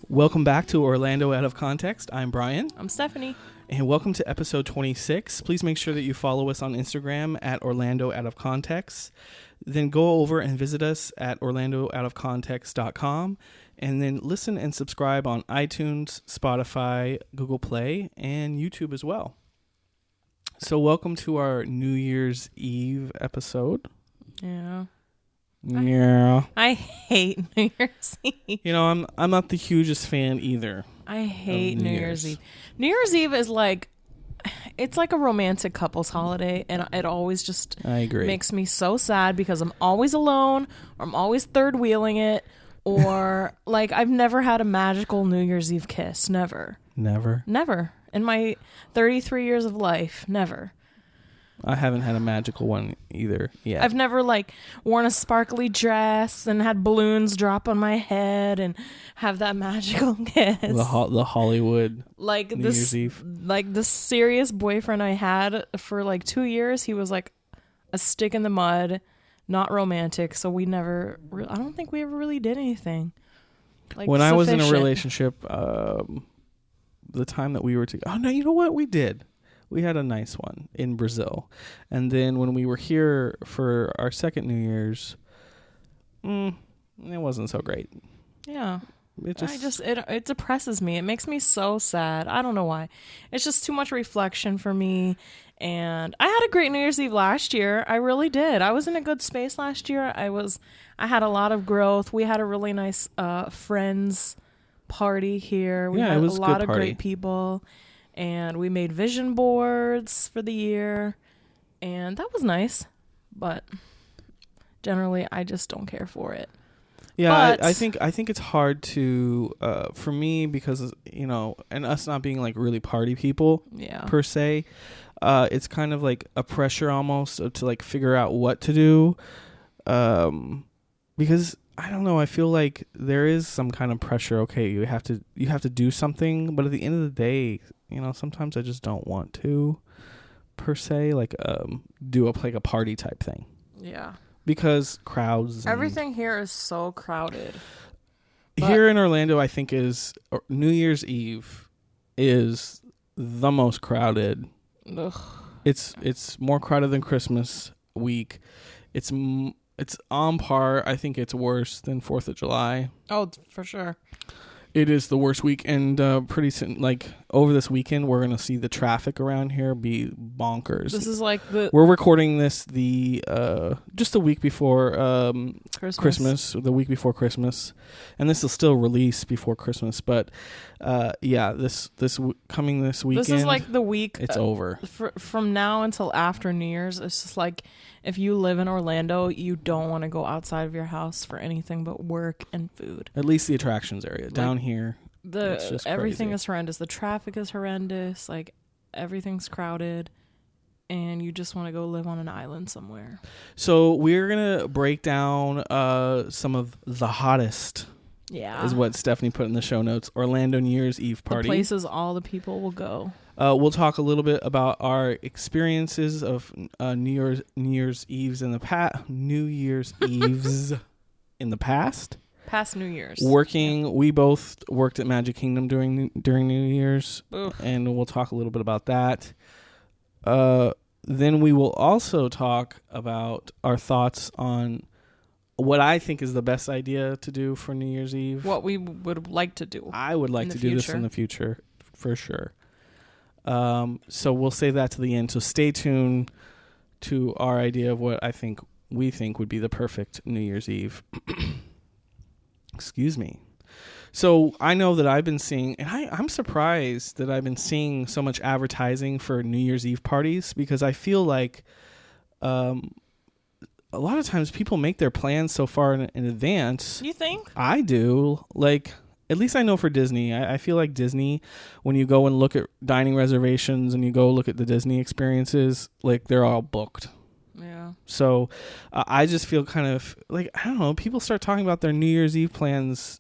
Welcome back to Orlando Out of Context. I'm Brian. I'm Stephanie. And welcome to episode 26. Please make sure that you follow us on Instagram at Orlando Out of Context. Then go over and visit us at orlandooutofcontext.com. And then listen and subscribe on iTunes, Spotify, Google Play, and YouTube as well. So welcome to our New Year's Eve episode. Yeah. Yeah. I hate New Year's Eve. You know, I'm not the hugest fan either. I hate New Year's Eve. New Year's Eve is like, it's like a romantic couples holiday, and it always just I agree. Makes me so sad because I'm always alone, or I'm always third wheeling it, or like I've never had a magical New Year's Eve kiss. Never. Never. In my 33 years of life, never. I haven't had a magical one either yet. I've never like worn a sparkly dress and had balloons drop on my head and have that magical kiss. The Hollywood like New this, Year's Eve. Like the serious boyfriend I had for like 2 years, he was like a stick in the mud, not romantic. So we never. I don't think we ever really did anything. Like when I was in a sufficient. relationship, the time that we were together. Oh no, you know what we did? We had a nice one in Brazil. And then when we were here for our second New Year's, it wasn't so great. Yeah. It depresses me. It makes me so sad. I don't know why. It's just too much reflection for me. And I had a great New Year's Eve last year. I really did. I was in a good space last year. I had a lot of growth. We had a really nice friends party here. We had it was a lot of party. great people. And we made vision boards for the year. And that was nice. But generally, I just don't care for it. Yeah, I think it's hard to, for me, because, you know, and us not being like really party people per se, it's kind of like a pressure almost to like figure out what to do. Because I don't know, I feel like there is some kind of pressure. Okay, you have to do something, but at the end of the day, you know, sometimes I just don't want to, per se, like do a party type thing. Yeah. Because crowds. Everything here is so crowded. Here in Orlando, I think New Year's Eve is the most crowded. Ugh. It's more crowded than Christmas week. It's on par. I think it's worse than 4th of July. Oh, for sure. It is the worst week, and pretty soon, like over this weekend, we're gonna see the traffic around here be bonkers. This is like we're recording this just a week before Christmas, the week before Christmas, and this will still release before Christmas. But this coming this weekend, this is like the week. It's over from now until after New Year's. It's just like if you live in Orlando, you don't want to go outside of your house for anything but work and food. At least the attractions area down here. It's just everything crazy. is horrendous. The traffic is horrendous. Like everything's crowded, and you just want to go live on an island somewhere. So we're gonna break down some of the hottest. Yeah, is what Stephanie put in the show notes. Orlando New Year's Eve party. The places all the people will go. We'll talk a little bit about our experiences of New Year's Eves in the past. New Year's Eves in the past. Past New Year's. We both worked at Magic Kingdom during New Year's. Ugh. And we'll talk a little bit about that. Then we will also talk about our thoughts on what I think is the best idea to do for New Year's Eve. What we would like to do. I would like to do this in the future, for sure. So we'll save that to the end. So stay tuned to our idea of what we think would be the perfect New Year's Eve. Excuse me. So I know that I've been seeing, and I'm surprised that I've been seeing so much advertising for New Year's Eve parties, because I feel like a lot of times people make their plans so far in advance. You think? I do. Like, at least I know for Disney, I feel like Disney, when you go and look at dining reservations and you go look at the Disney experiences, like they're all booked. Yeah. So I just feel kind of like, I don't know, people start talking about their New Year's Eve plans.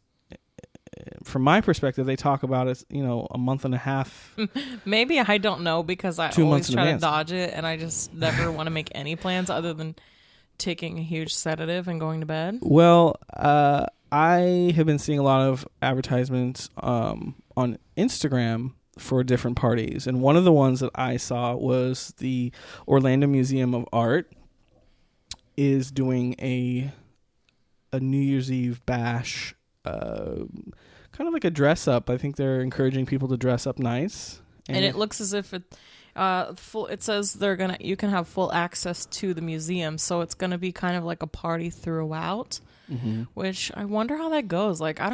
From my perspective, they talk about it, a month and a half. Maybe I don't know because I 2 months always in try to advance. dodge it, and I just never want to make any plans other than taking a huge sedative and going to bed. Well, I have been seeing a lot of advertisements on Instagram for different parties, and one of the ones that I saw was the Orlando Museum of Art is doing a New Year's Eve bash, kind of like a dress up. I think they're encouraging people to dress up nice, And it looks as if it says you can have full access to the museum, so it's gonna be kind of like a party throughout. Mm-hmm. Which I wonder how that goes. Like, I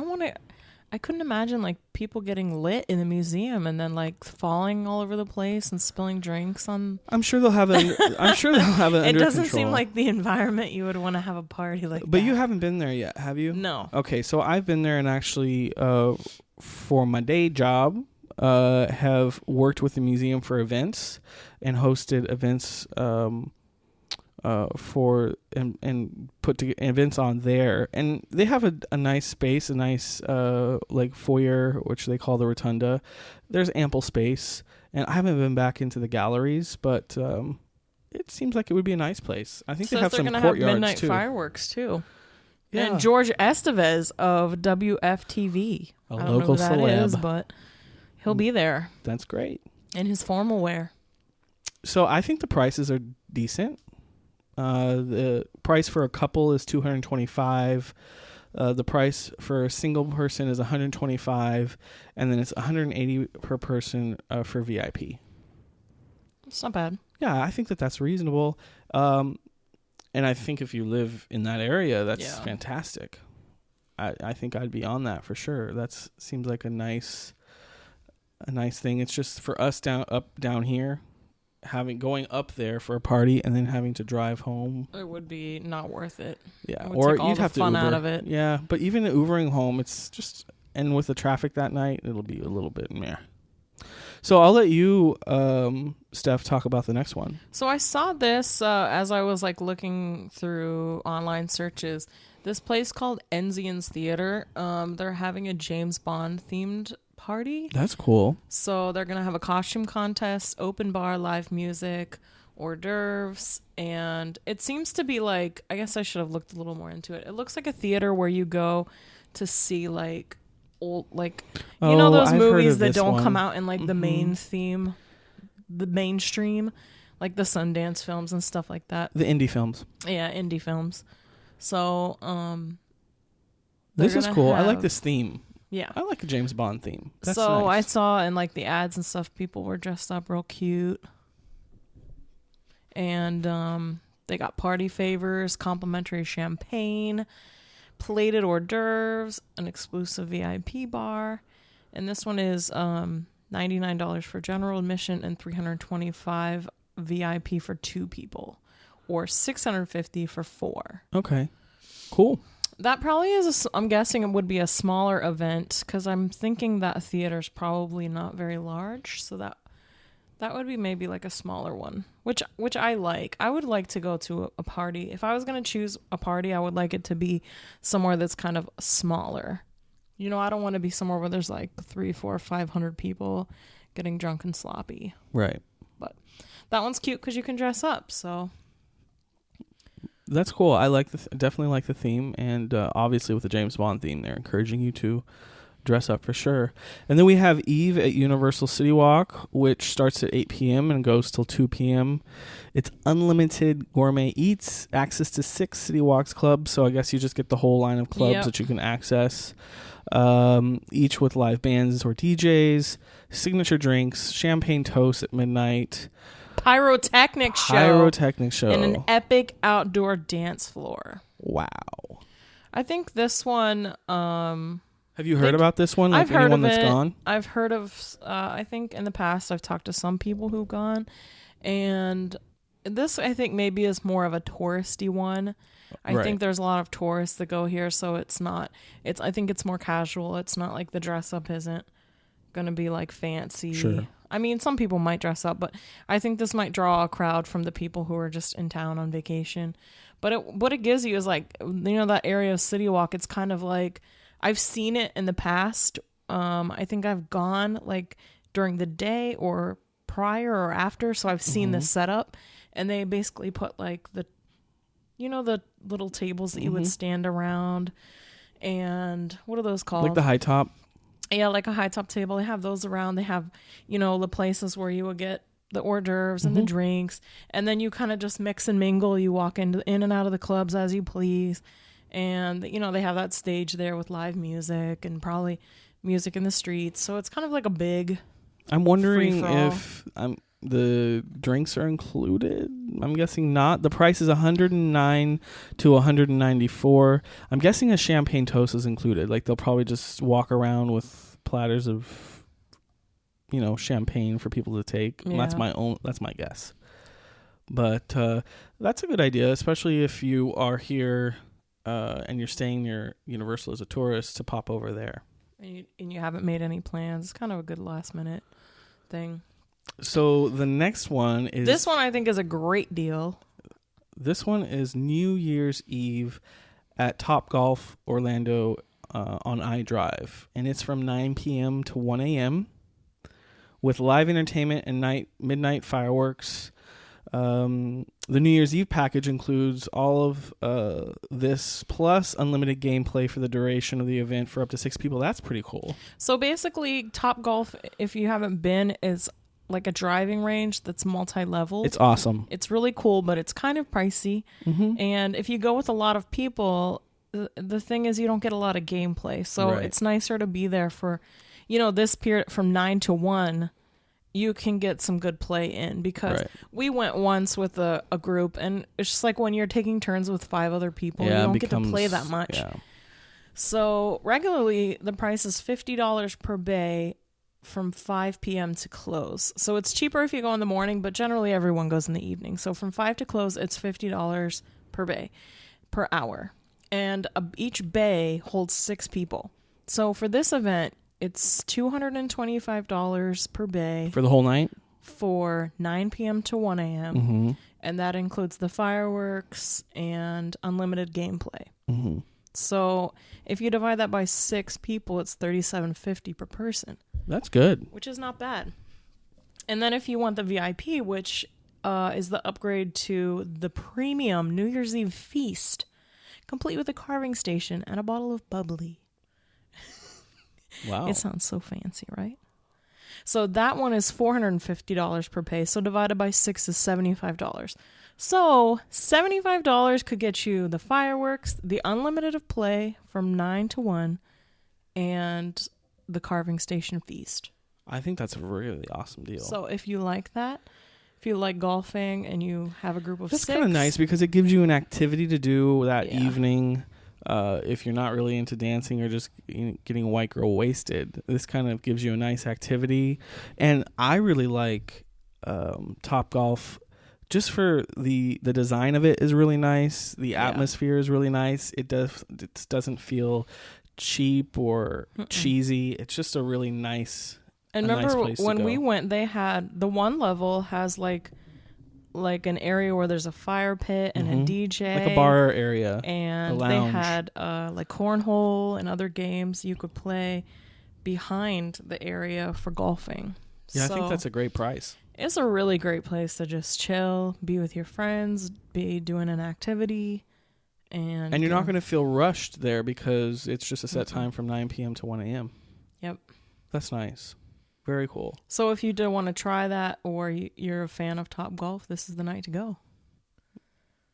couldn't imagine like people getting lit in the museum and then like falling all over the place and spilling drinks on. I'm sure they'll have it. I'm sure they'll have it. It under doesn't control. seem like the environment you would want to have a party like. But that. you haven't been there yet, have you? No. Okay, so I've been there and actually, for my day job, have worked with the museum for events and hosted events for and put events on there, and they have a nice space, a nice like foyer, which they call the rotunda. There's ample space, and I haven't been back into the galleries, but it seems like it would be a nice place. I think they have some gonna courtyards have midnight too. Fireworks too. Yeah. And George Estevez of WFTV, A I don't local know who that celeb. is, but he'll be there That's great. in his formal wear. So I think the prices are decent. The price for a couple is $225. The price for a single person is $125, and then it's $180 per person for VIP. It's not bad. Yeah, I think that's reasonable. And I think if you live in that area, that's fantastic. I think I'd be on that for sure. That seems like a nice thing. It's just for us down here, going up there for a party and then having to drive home. It would be not worth it. Yeah, It would or take all you'd the have to fun Uber out of it. Yeah, but even Ubering home, it's just, and with the traffic that night, it'll be a little bit meh. So I'll let you, Steph, talk about the next one. So I saw this as I was like looking through online searches. This place called Enzian's Theater. They're having a James Bond themed party. That's cool. So they're gonna have a costume contest, open bar, live music, hors d'oeuvres, and it seems to be like, I guess I should have looked a little more into it. It looks like a theater where you go to see like old, like those I've heard movies of that this don't one. come out in like the main theme, the mainstream, like the Sundance films and stuff like that. The indie films. Yeah, indie films. So This is gonna cool. I like have- this theme. yeah. I like a James Bond theme. That's So I nice. saw in like the ads and stuff, people were dressed up real cute, and they got party favors, complimentary champagne, plated hors d'oeuvres, an exclusive VIP bar, and this one is $99 for general admission and $325 VIP for 2 people, or $650 for 4. Okay. Cool. That probably is, I'm guessing it would be a smaller event because I'm thinking that theater's probably not very large. So that would be maybe like a smaller one, which I like. I would like to go to a party. If I was going to choose a party, I would like it to be somewhere that's kind of smaller. I don't want to be somewhere where there's like 300, 400, 500 people getting drunk and sloppy. Right. But that one's cute because you can dress up. So That's cool. I like definitely like the theme, and obviously with the James Bond theme, they're encouraging you to dress up for sure. And then we have Eve at Universal City Walk, which starts at 8 p.m. and goes till 2 p.m. It's unlimited gourmet eats, access to 6 City Walks clubs, so I guess you just get the whole line of clubs that you can access, each with live bands or DJs, signature drinks, champagne toast at midnight, pyrotechnic show. And an epic outdoor dance floor. Wow. I think this one, Have you heard about this one? Like I've heard anyone of that's it. gone? I've heard of, I think in the past I've talked to some people who've gone, and this I think maybe is more of a touristy one. I Right. think there's a lot of tourists that go here, so it's not. I think it's more casual. It's not like the dress up isn't gonna be like fancy. Sure. I mean, some people might dress up, but I think this might draw a crowd from the people who are just in town on vacation. But what it gives you is like, that area of City Walk. It's kind of like, I've seen it in the past. I think I've gone like during the day or prior or after, so I've seen the setup, and they basically put like the little tables that you would stand around, and what are those called? Like the high top. Yeah, like a high top table. They have those around. They have, the places where you would get the hors d'oeuvres and the drinks, and then you kind of just mix and mingle. You walk in and out of the clubs as you please, and they have that stage there with live music and probably music in the streets. So it's kind of like a big. I'm wondering free-for-all. if the drinks are included. I'm guessing not. The price is $109 to $194. I'm guessing a champagne toast is included. Like they'll probably just walk around with platters of, champagne for people to take. Yeah. That's my guess. But that's a good idea, especially if you are here and you're staying near Universal as a tourist, to pop over there. And you haven't made any plans. It's kind of a good last minute thing. So the next one is... This one I think is a great deal. This one is New Year's Eve at Topgolf Orlando on iDrive. And it's from 9 p.m. to 1 a.m. with live entertainment and midnight fireworks. The New Year's Eve package includes all of this plus unlimited gameplay for the duration of the event for up to 6 people. That's pretty cool. So basically, Topgolf, if you haven't been, is like a driving range that's multi-level. It's awesome. It's really cool, but it's kind of pricey. And if you go with a lot of people, the thing is you don't get a lot of gameplay. So Right. it's nicer to be there for, this period from 9 to 1. You can get some good play in, because Right. we went once with a group, and it's just like when you're taking turns with 5 other people, Yeah, you it don't get to becomes- play that much. Yeah. So regularly the price is $50 per bay from 5 p.m. to close. So it's cheaper if you go in the morning, but generally everyone goes in the evening. So from 5 to close, it's $50 per bay per hour. And each bay holds 6 people. So for this event, it's $225 per bay For the whole night? for 9 p.m. to 1 a.m. Mm-hmm. And that includes the fireworks and unlimited gameplay. Mm-hmm. So if you divide that by 6 people, it's $37.50 per person, That's good. which is not bad. And then if you want the VIP, which is the upgrade to the premium New Year's Eve feast, complete with a carving station and a bottle of bubbly. Wow. It sounds so fancy, right? So that one is $450 per pay. So divided by 6 is $75. So $75 could get you the fireworks, the unlimited of play from 9 to 1, and the carving station feast. I think that's a really awesome deal. So if you like that, if you like golfing and you have a group of That's 6. kind of nice because it gives you an activity to do that Yeah. evening. If you're not really into dancing or just getting white girl wasted, this kind of gives you a nice activity. And I really like Topgolf just for the design of it is really nice. The Yeah. atmosphere is really nice. It doesn't feel cheap or cheesy. It's just a really nice. And a nice remember place to when go. we went, they had the one level has like an area where there's a fire pit and a DJ, like a bar area. and a they lounge. had like cornhole and other games you could play behind the area for golfing. Yeah, So I think that's a great price. it's a really great place to just chill, be with your friends, be doing an activity, and And you're not going to feel rushed there because it's just a set time from 9 p.m. to 1 a.m. Yep. That's nice. Very cool. So if you do want to try that, or you're a fan of Topgolf, this is the night to go.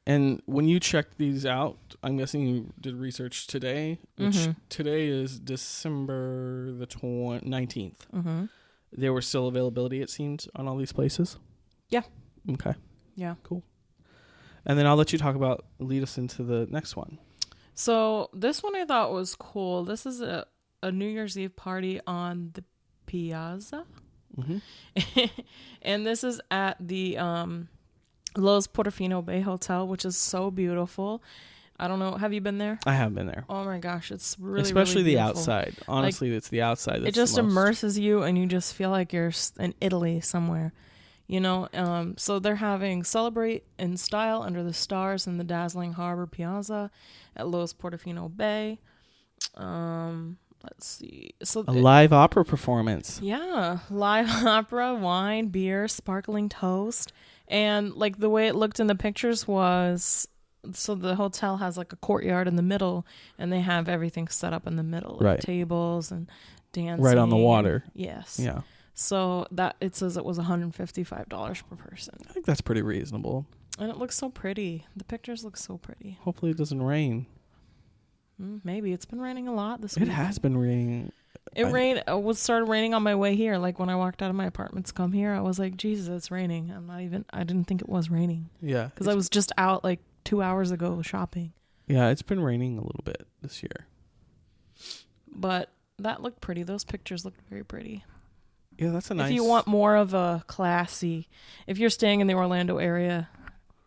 And when you checked these out, I'm guessing you did research today, which today is December the 19th. Mm-hmm. There were still availability, it seemed, on all these places? Yeah. Okay, Yeah. cool. And then I'll let you lead us into the next one. So this one I thought was cool. This is a New Year's Eve party on the Piazza. Mm-hmm. And this is at the Los Portofino Bay Hotel, which is so beautiful. I don't know. Have you been there? I have been there. Oh my gosh, it's really, especially really the beautiful. outside. Honestly, it's the outside. That's It just the most. immerses you, and you just feel like you're in Italy somewhere. You know, so they're having Celebrate in Style Under the Stars in the dazzling harbor piazza at Los Portofino Bay. Let's see. So A live opera performance. yeah, live opera, wine, beer, sparkling toast. And like the way it looked in the pictures was, so the hotel has like a courtyard in the middle, and they have everything set up in the middle, like Right. tables and dancing. Right on the water. Yes. Yeah. So that it says it was $155 per person. I think that's pretty reasonable. And it looks so pretty. The pictures look so pretty. Hopefully it doesn't rain. Maybe it's been raining a lot this It week. has been raining. It rained. It started raining on my way here. Like when I walked out of my apartment to come here, I was like, Jesus, it's raining. I didn't think it was raining Yeah. because I was just out like 2 hours ago shopping. Yeah, it's been raining a little bit this year. But that looked pretty. Those pictures looked very pretty. Yeah, that's a nice. If you want more of a classy, if you're staying in the Orlando area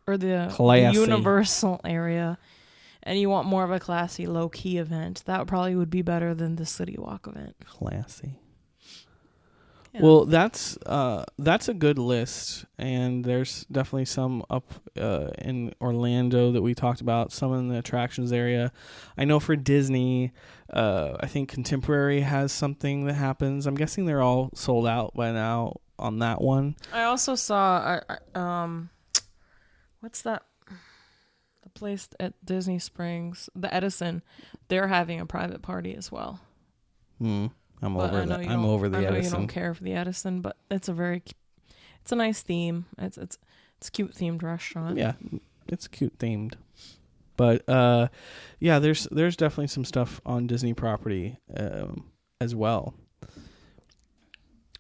or the Classy. Universal area, and you want more of a classy, low-key event, that probably would be better than the City Walk event. Classy. Yeah. Well, that's a good list, and there's definitely some up in Orlando that we talked about, some in the attractions area. I know for Disney, I think Contemporary has something that happens. I'm guessing they're all sold out by now on that one. I also saw, what's that? The place at Disney Springs, the Edison, they're having a private party as well. I'm But over I know that. you I'm don't- over the I know Edison. you don't care for the Edison, but it's a nice theme. It's a cute themed restaurant. Yeah, it's cute themed. But yeah, there's definitely some stuff on Disney property as well.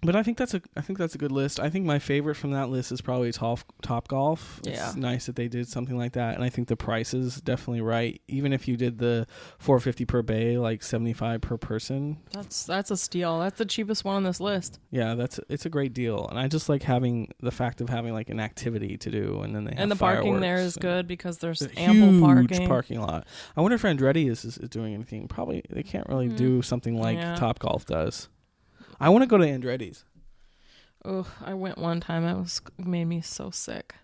But I think that's a good list. I think my favorite from that list is probably Top Golf. Yeah. It's nice that they did something like that, and I think the price is definitely right. Even if you did the $450 per bay, like $75 per person. That's a steal. That's the cheapest one on this list. Yeah, it's a great deal, and I just like having the fact of having like an activity to do, and then they have And the parking there fireworks is and- good because there's a ample huge parking. lot. I wonder if Andretti is doing anything. Probably they can't really do something like Yeah. Top Golf does. I want to go to Andretti's. Oh, I went one time. It made me so sick.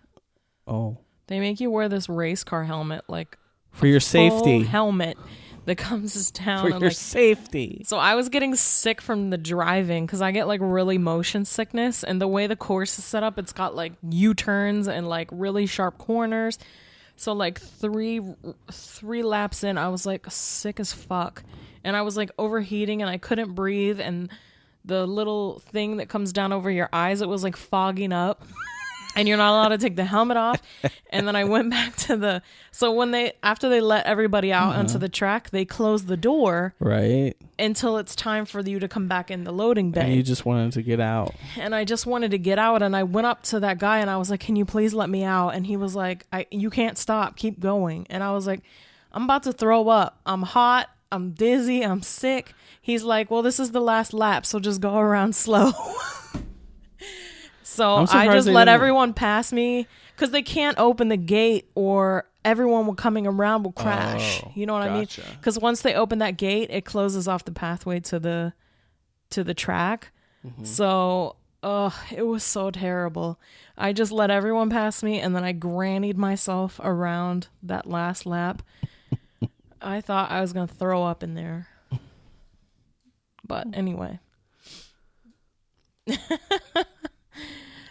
Oh, They make you wear this race car helmet, like for your full safety. helmet that comes down. For and, your like, safety. so I was getting sick from the driving because I get like really motion sickness, and the way the course is set up, it's got like U-turns and like really sharp corners. So like three laps in, I was like sick as fuck, and I was like overheating, and I couldn't breathe, and the little thing that comes down over your eyes, it was like fogging up. And you're not allowed to take the helmet off. And then I went back to after they let everybody out onto the track, they close the door Right. until it's time for you to come back in the loading bay. And you just wanted to get out. And I just wanted to get out, and I went up to that guy and I was like, "Can you please let me out?" And he was like, "You can't stop, keep going." And I was like, "I'm about to throw up. I'm hot, I'm dizzy, I'm sick." He's like, "Well, this is the last lap, so just go around slow." So I'm I surprised just they let didn't- everyone pass me because they can't open the gate, or everyone coming around will crash. Oh, You know what I mean? gotcha. Because once they open that gate, it closes off the pathway to the track. Mm-hmm. So, it was so terrible. I just let everyone pass me, and then I grannied myself around that last lap. I thought I was gonna throw up in there, but anyway.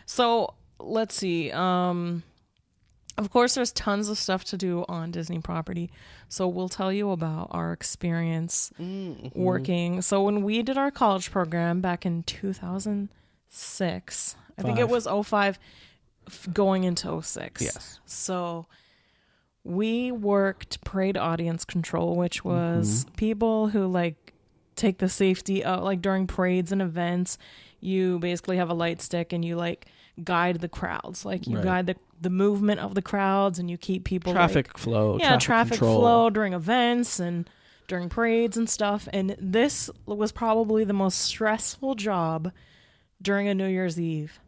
So let's see. Of course, there's tons of stuff to do on Disney property. So we'll tell you about our experience working. So when we did our college program back in 2006, I think it was 05 going into 06. Yes. So we worked parade audience control, which was people who like take the safety like during parades and events. You basically have a light stick and you like guide the crowds, like you Right. guide the movement of the crowds, and you keep people Traffic flow. traffic control. flow during events and during parades and stuff. And this was probably the most stressful job during a New Year's Eve,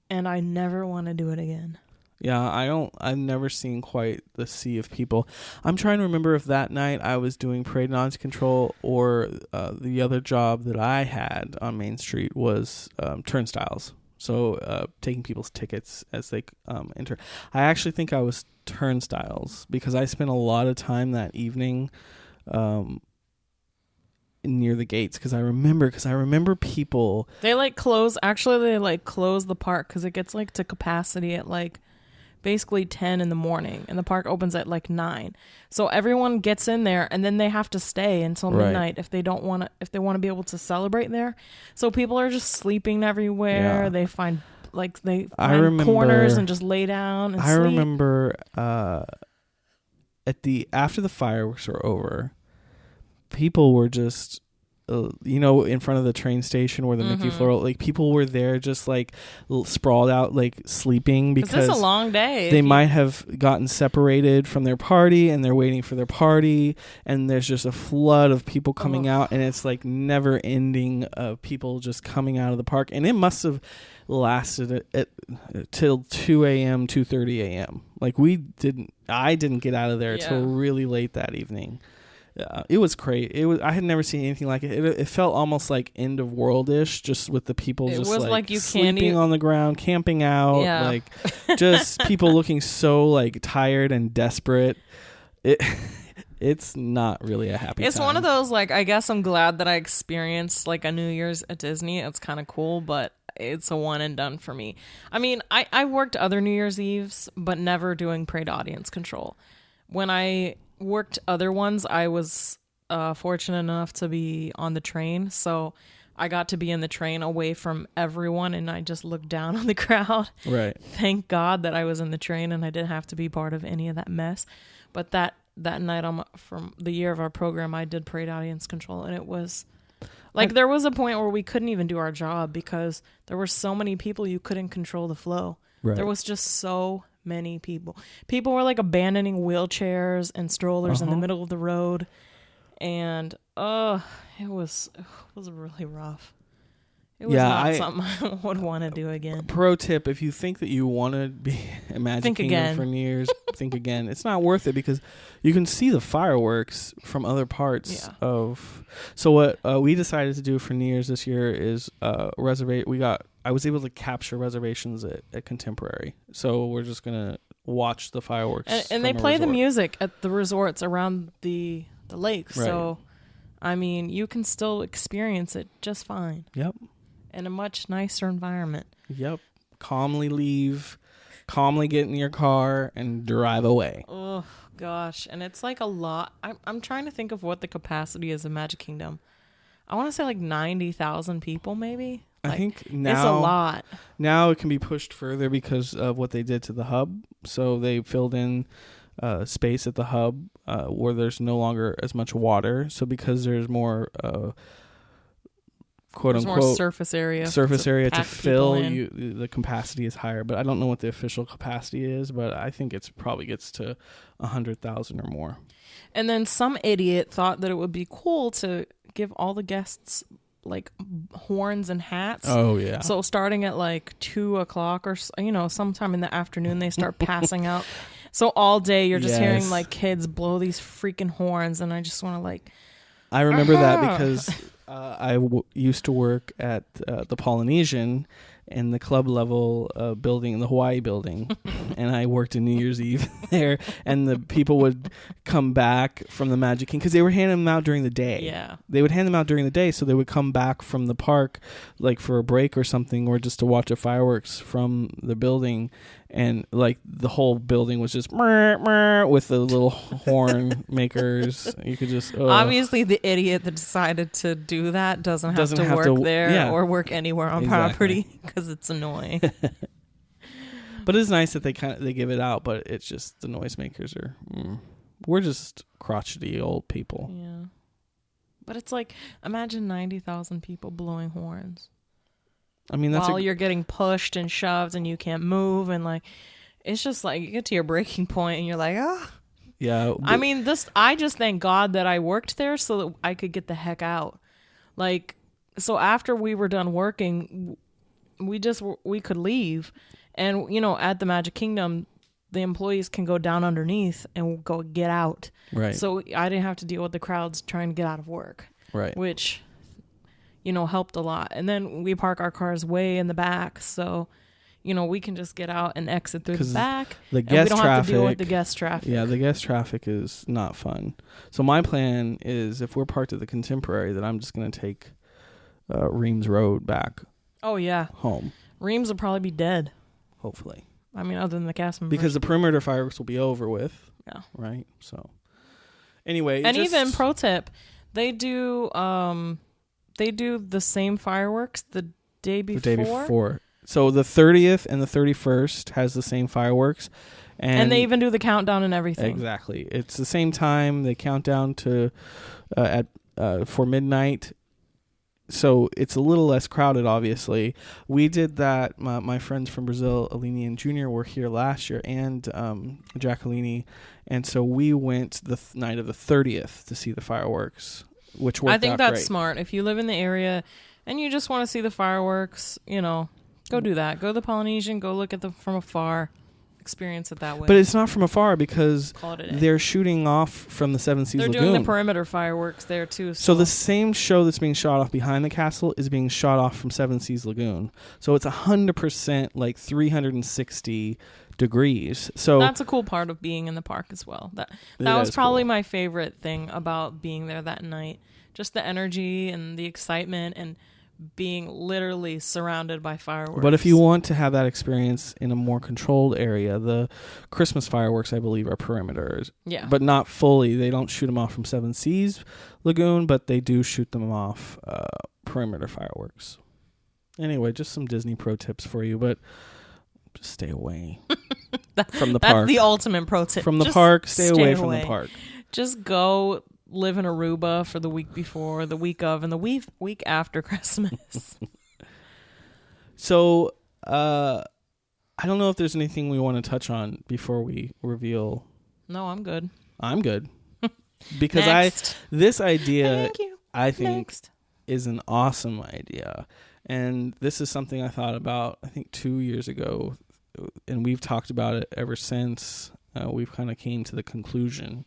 and I never want to do it again. Yeah, I've never seen quite the sea of people. I'm trying to remember if that night I was doing Parade and Audience Control or the other job that I had on Main Street was turnstiles. So taking people's tickets as they enter. I actually think I was turnstiles because I spent a lot of time that evening near the gates because I remember people. They like close. Actually, they like close the park because it gets like to capacity at like basically 10 in the morning, and the park opens at like 9. So everyone gets in there, and then they have to stay until midnight if they want to be able to celebrate there. So people are just sleeping everywhere. Yeah. They find corners and just lay down and sleep. I remember after the fireworks were over, people were just in front of the train station where the Mickey Floral, like people were there just like sprawled out like sleeping because it's a long day. They might have gotten separated from their party and they're waiting for their party, and there's just a flood of people coming out, and it's like never ending of people just coming out of the park, and it must have lasted till 2 a.m. 2:30 a.m. Like I didn't get out of there till really late that evening. It was crazy. I had never seen anything like it. It felt almost like end of world-ish, just with the people just like you sleeping on the ground, camping out, like just people looking so like tired and desperate. It's not really a happy It's time. one of those, like, I guess I'm glad that I experienced like a New Year's at Disney. It's kind of cool, but it's a one and done for me. I mean, I worked other New Year's Eves, but never doing Parade Audience Control. When I worked other ones, I was fortunate enough to be on the train, so I got to be in the train away from everyone, and I just looked down on the crowd. Right. Thank God that I was in the train and I didn't have to be part of any of that mess. But that night from the year of our program, I did Parade Audience Control, and it was like there was a point where we couldn't even do our job because there were so many people you couldn't control the flow. Right. There was just so many people. People were like abandoning wheelchairs and strollers in the middle of the road, and it was really rough. It was not something I would want to do again. Pro tip: if you think that you want to be a Magic Kingdom for New Year's, think again. It's not worth it because you can see the fireworks from other parts of. So what we decided to do for New Year's this year is reservate. I was able to capture reservations at Contemporary, so we're just gonna watch the fireworks. And they play the music at the resorts around the lake, so I mean you can still experience it just fine. Yep. In a much nicer environment. Yep. Calmly leave, calmly get in your car and drive away. Oh gosh, and it's like a lot. I'm trying to think of what the capacity is of Magic Kingdom. I want to say like 90,000 people, maybe. Like, I think now it's a lot. Now it can be pushed further because of what they did to the hub. So they filled in space at the hub where there's no longer as much water. So because there's more quote There's unquote more surface area to fill, the capacity is higher. But I don't know what the official capacity is, but I think it's probably gets to 100,000 or more. And then some idiot thought that it would be cool to give all the guests like horns and hats. Oh yeah. So starting at like 2:00 or sometime in the afternoon they start passing out. So all day you're just hearing like kids blow these freaking horns, and I just want to like. I remember that because I used to work at the Polynesian in the club level building, the Hawaii building, and I worked in New Year's Eve there, and the people would come back from the Magic Kingdom because they were handing them out during the day. Yeah. They would hand them out during the day, so they would come back from the park like for a break or something, or just to watch the fireworks from the building, and like the whole building was just with the little horn makers. You could just obviously the idiot that decided to do that doesn't have to work there or work anywhere on property because it's annoying. But it's nice that they give it out, but it's just the noisemakers are we're just crotchety old people. Yeah. But it's like, imagine 90,000 people blowing horns. I mean, that's while you're getting pushed and shoved and you can't move, and like it's just like you get to your breaking point and you're like, yeah. I mean, I just thank God that I worked there so that I could get the heck out. Like, so after we were done working, we could leave, and at the Magic Kingdom the employees can go down underneath and go get out. Right. So I didn't have to deal with the crowds trying to get out of work. Right. Which, helped a lot. And then we park our cars way in the back, so we can just get out and exit through the back. The guest and we don't traffic, have to deal with the guest traffic. Yeah, the guest traffic is not fun. So my plan is, if we're parked at the Contemporary, that I'm just going to take Reams Road back. Oh yeah, home. Reams will probably be dead. Hopefully. I mean, other than the cast members. Because the perimeter fireworks will be over with. Yeah. Right. So. Anyway. And even pro tip, they do the same fireworks the day before. The day before. So the 30th and the 31st has the same fireworks. And they even do the countdown and everything. Exactly. It's the same time. They count down to for midnight. So it's a little less crowded, obviously. We did that. My friends from Brazil, Aline and Junior, were here last year, and Jacqueline. And so we went the night of the 30th to see the fireworks, which worked out great. I think that's smart. If you live in the area and you just want to see the fireworks, go do that. Go to the Polynesian. Go look at them from afar. Experience it that way. But it's not from afar because they're shooting off from the Seven Seas Lagoon. They're doing the perimeter fireworks there too. So the same show that's being shot off behind the castle is being shot off from Seven Seas Lagoon. So it's 100% like 360 degrees. So that's a cool part of being in the park as well. That was probably my favorite thing about being there that night. Just the energy and the excitement and being literally surrounded by fireworks. But if you want to have that experience in a more controlled area, the Christmas fireworks, I believe, are perimeters. Yeah. But not fully. They don't shoot them off from Seven Seas Lagoon, but they do shoot them off perimeter fireworks. Anyway, just some Disney pro tips for you, but just stay away from the park. That's the ultimate pro tip. From the park, stay away from the park. Just go live in Aruba for the week before, the week of, and the week after Christmas. So, I don't know if there's anything we want to touch on before we reveal. No, I'm good. I'm good. Because Next. this idea, Thank you. I think, Next. is an awesome idea. And this is something I thought about, I think, 2 years ago. And we've talked about it ever since. We've kind of came to the conclusion.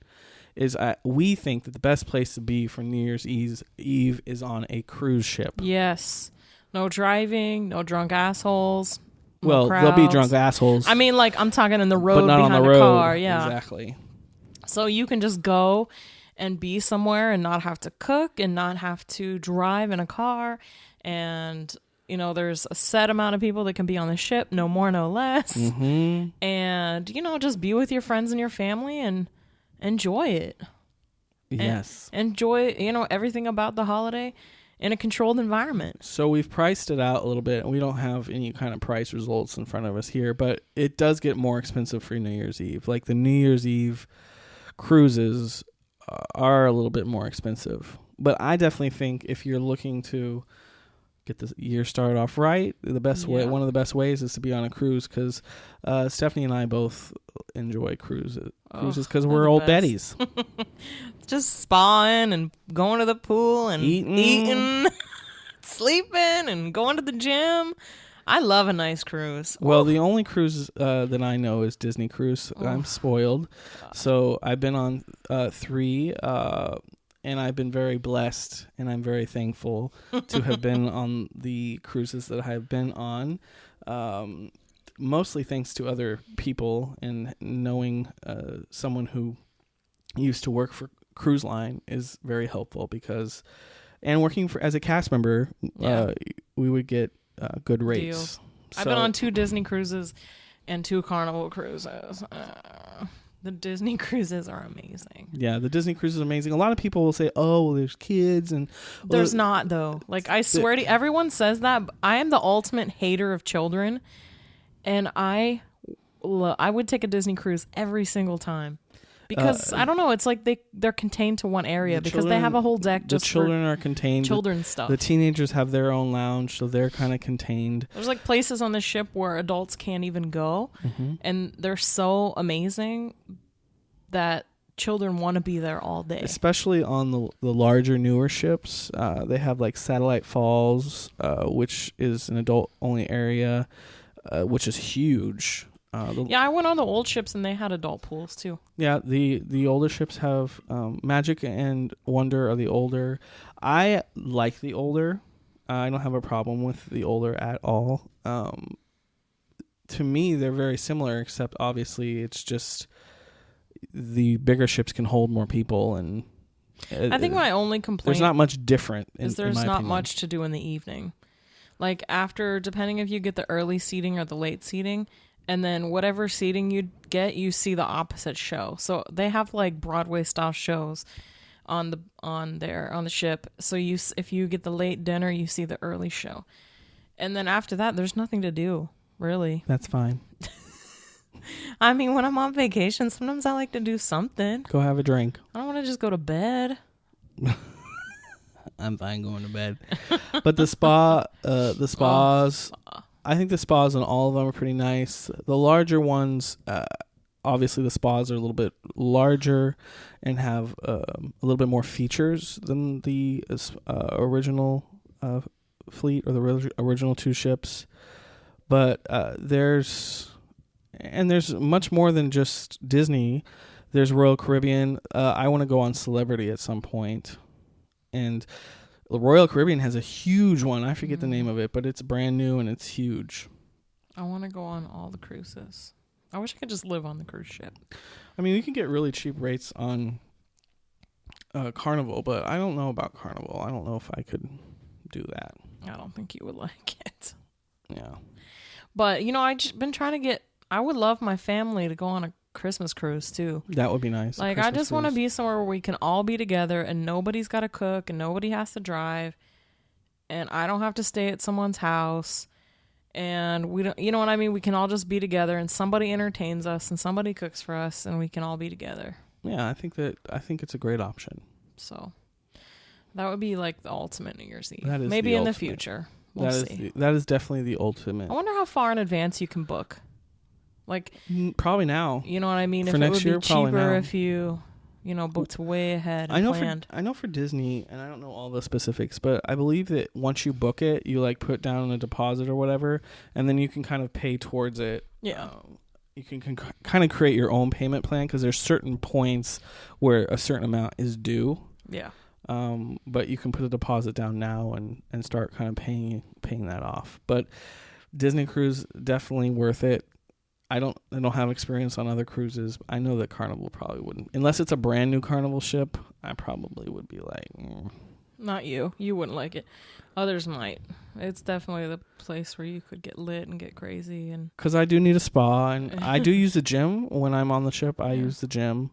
We think that the best place to be for New Year's Eve is on a cruise ship. Yes. No driving, no drunk assholes. Well, there'll be drunk assholes. I mean, like, I'm talking in the road but not behind on the a road. car. Yeah. Exactly. So you can just go and be somewhere and not have to cook and not have to drive in a car. And, there's a set amount of people that can be on the ship, no more, no less. Mm-hmm. And, just be with your friends and your family and enjoy it. Yes. And enjoy, everything about the holiday in a controlled environment. So we've priced it out a little bit. We don't have any kind of price results in front of us here, but it does get more expensive for New Year's Eve. Like the New Year's Eve cruises are a little bit more expensive. But I definitely think if you're looking to get the year started off right, the best way, one of the best ways is to be on a cruise, because Stephanie and I both enjoy cruises because we're old Betties. Just spawing and going to the pool and eating sleeping and going to the gym. I love a nice cruise. Well, the only cruise that I know is Disney Cruise. I'm spoiled. So I've been on 3, and I've been very blessed, and I'm very thankful to have been on the cruises that I've been on. Mostly thanks to other people, and knowing someone who used to work for Cruise Line is very helpful, and working as a cast member, we would get good rates. Deals. I've been on 2 Disney cruises and 2 Carnival cruises. The Disney cruises are amazing. Yeah, the Disney cruise is amazing. A lot of people will say, "Oh, well, there's kids," and there's not though. Like, I swear to you, everyone says that. But I am the ultimate hater of children, and I would take a Disney cruise every single time. Because I don't know, it's like they're contained to one area because they have a whole deck just the children are contained. Children's stuff. The teenagers have their own lounge, so they're kind of contained. There's like places on the ship where adults can't even go, and they're so amazing that children want to be there all day. Especially on the larger, newer ships, they have like Satellite Falls, which is an adult-only area, which is huge. Yeah, I went on the old ships and they had adult pools too. Yeah, the older ships have Magic and Wonder are the older. I like the older. I don't have a problem with the older at all. To me, they're very similar, except obviously it's just the bigger ships can hold more people, and I think my only complaint there's not much different. Is there's not much to do in the evening. Like after, depending if you get the early seating or the late seating, and then whatever seating you get, you see the opposite show. So they have like Broadway style shows on the ship. So if you get the late dinner, you see the early show, and then after that, there's nothing to do really. That's fine. I mean, when I'm on vacation, sometimes I like to do something. Go have a drink. I don't want to just go to bed. I'm fine going to bed. But the spas, I think the spas on all of them are pretty nice. The larger ones, obviously the spas are a little bit larger and have a little bit more features than the original fleet or the original 2 ships. But there's much more than just Disney. There's Royal Caribbean. I want to go on Celebrity at some point. And Royal Caribbean has a huge one. I forget the name of it, but it's brand new and it's huge. I want to go on all the cruises. I wish I could just live on the cruise ship. I mean, you can get really cheap rates on Carnival, but I don't know about Carnival. I don't know if I could do that. I don't think you would like it. Yeah. But, I've just been trying to I would love my family to go on a Christmas cruise too. That would be nice. Like, I just want to be somewhere where we can all be together and nobody's got to cook and nobody has to drive and I don't have to stay at someone's house and we don't, you know what I mean? We can all just be together and somebody entertains us and somebody cooks for us and we can all be together. Yeah, I think it's a great option. So that would be like the ultimate New Year's Eve. That is maybe the in ultimate. the future. We'll see. That is definitely the ultimate. I wonder how far in advance you can book. Like, probably now. You know what I mean? For if next it would year, be probably cheaper now. if you booked way ahead and planned. I know for Disney, and I don't know all the specifics, but I believe that once you book it, you like put down a deposit or whatever, and then you can kind of pay towards it. Yeah. You can kind of create your own payment plan because there's certain points where a certain amount is due. Yeah. But you can put a deposit down now and start kind of paying that off. But Disney cruise, definitely worth it. I don't have experience on other cruises. I know that Carnival probably wouldn't. Unless it's a brand new Carnival ship, I probably would be like... Not you. You wouldn't like it. Others might. It's definitely the place where you could get lit and get crazy. And because I do need a spa, and I do use the gym when I'm on the ship. I use the gym.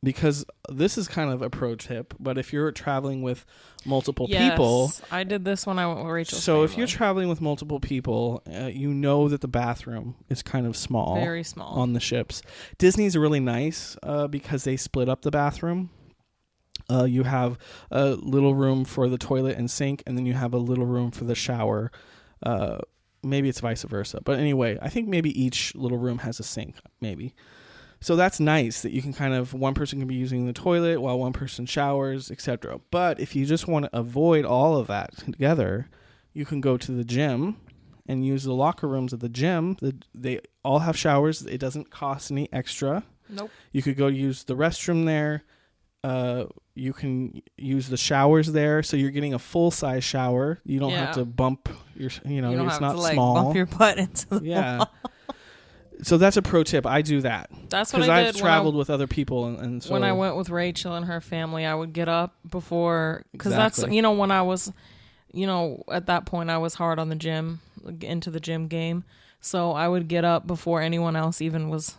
Because this is kind of a pro tip, but if you're traveling with multiple people... I did this when I went with Rachel's So family. if you're traveling with multiple people, you know that the bathroom is kind of small. Very small. On the ships. Disney's really nice because they split up the bathroom. You have a little room for the toilet and sink, and then you have a little room for the shower. Maybe it's vice versa. But anyway, I think maybe each little room has a sink, maybe. So that's nice that you can kind of, one person can be using the toilet while one person showers, etc. But if you just want to avoid all of that together, you can go to the gym and use the locker rooms at the gym. They all have showers. It doesn't cost any extra. Nope. You could go use the restroom there. You can use the showers there. So you're getting a full-size shower. You don't have to bump your, you don't it's have not to, like, small. bump your butt into the wall. So that's a pro tip. I do that. That's what I did. Because I've traveled with other people, and so when I went with Rachel and her family, I would get up before, because that's when I was, at that point I was hard on the gym, into the gym game. So I would get up before anyone else even was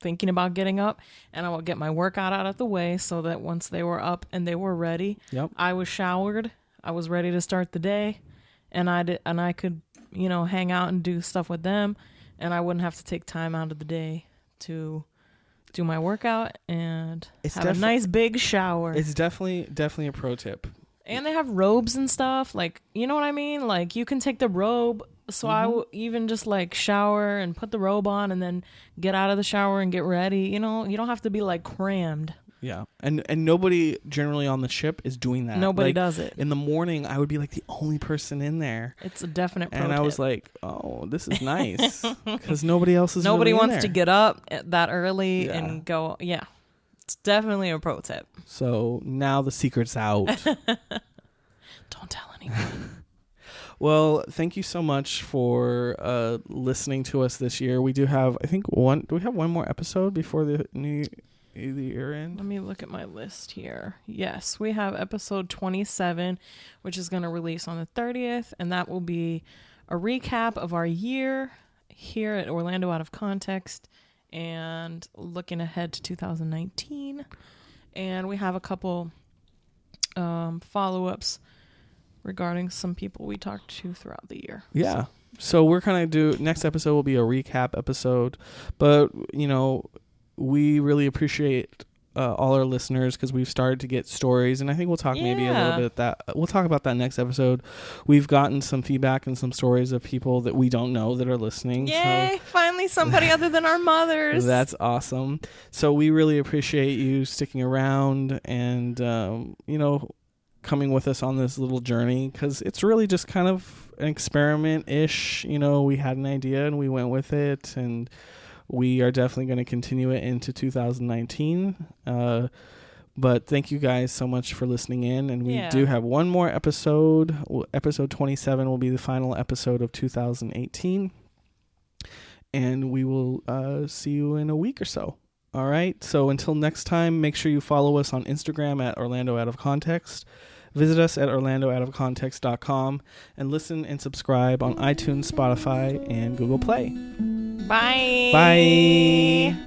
thinking about getting up, and I would get my workout out of the way so that once they were up and they were ready, I was showered, I was ready to start the day, and I could hang out and do stuff with them. And I wouldn't have to take time out of the day to do my workout and have a nice big shower. It's definitely a pro tip. And they have robes and stuff. Like, you know what I mean? Like, you can take the robe. So I would even just like shower and put the robe on and then get out of the shower and get ready. You don't have to be like crammed. Yeah. And nobody generally on the ship is doing that. Nobody Like, does it. in the morning, I would be like the only person in there. It's a definite pro And I tip. was like, oh, this is nice. Because nobody else is Nobody really in wants to there. get up that early Yeah. and go. Yeah. It's definitely a pro tip. So now the secret's out. Don't tell anyone. Well, thank you so much for listening to us this year. We do have, I think, do we have one more episode before the year end? Let me look at my list here. Yes, we have episode 27, which is going to release on the 30th, and that will be a recap of our year here at Orlando Out of Context and looking ahead to 2019. And we have a couple follow-ups regarding some people we talked to throughout the year. Yeah. So we're going to do, next episode will be a recap episode. But, you know, we really appreciate all our listeners because we've started to get stories. And I think we'll talk maybe a little bit we'll talk about that next episode. We've gotten some feedback and some stories of people that we don't know that are listening. Yay! Finally somebody other than our mothers. That's awesome. So we really appreciate you sticking around and, you know, coming with us on this little journey because it's really just kind of an experiment-ish. You know, we had an idea and we went with it, and we are definitely going to continue it into 2019. But thank you guys so much for listening in, and we do have one more episode. Episode 27 will be the final episode of 2018, and we will see you in a week or so. All right, so until next time, make sure you follow us on Instagram at Orlando Out of Context. Visit us at orlandooutofcontext.com and listen and subscribe on iTunes, Spotify, and Google Play. Bye. Bye.